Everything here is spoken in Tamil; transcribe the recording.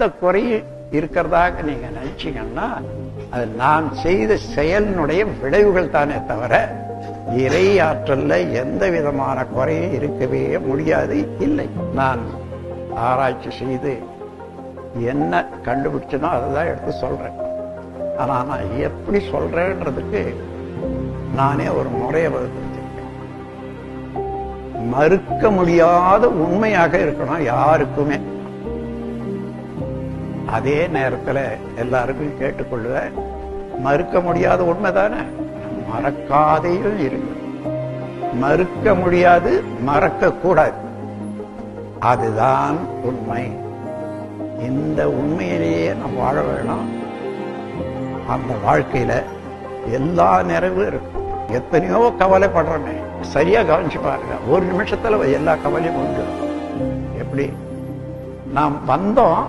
எந்த குறையும் இருக்கிறதாக நீங்க நினைச்சீங்கன்னா அது நான் செய்த செயலினுடைய விளைவுகள் தானே தவிர இறை ஆற்றல்ல எந்த விதமான குறையும் இருக்கவே முடியாது. இல்லை, நான் ஆராய்ச்சி செய்து என்ன கண்டுபிடிச்சனோ அதைதான் எடுத்து சொல்றேன். ஆனா நான் எப்படி சொல்றேன்றதுக்கு நானே ஒரு முறையை வகுத்திருக்கேன். மறுக்க முடியாத உண்மையாக இருக்கணும் யாருக்குமே. அதே நேரத்தில் எல்லாருக்கும் கேட்டுக்கொள்ளுவேன், மறுக்க முடியாத உண்மைதானே, மறக்காதையும் இருக்கு. மறுக்க முடியாது, மறக்க கூடாது. அதுதான் உண்மை. இந்த உண்மையிலேயே நம்ம வாழ வேணும். அந்த வாழ்க்கையில எல்லா நிறைவும் இருக்கும். எத்தனையோ கவலைப்படுறோமே, சரியா கவனிச்சு பாருங்க, ஒரு நிமிஷத்துல எல்லா கவலையும் உண்டு. எப்படி நாம் வந்தோம்,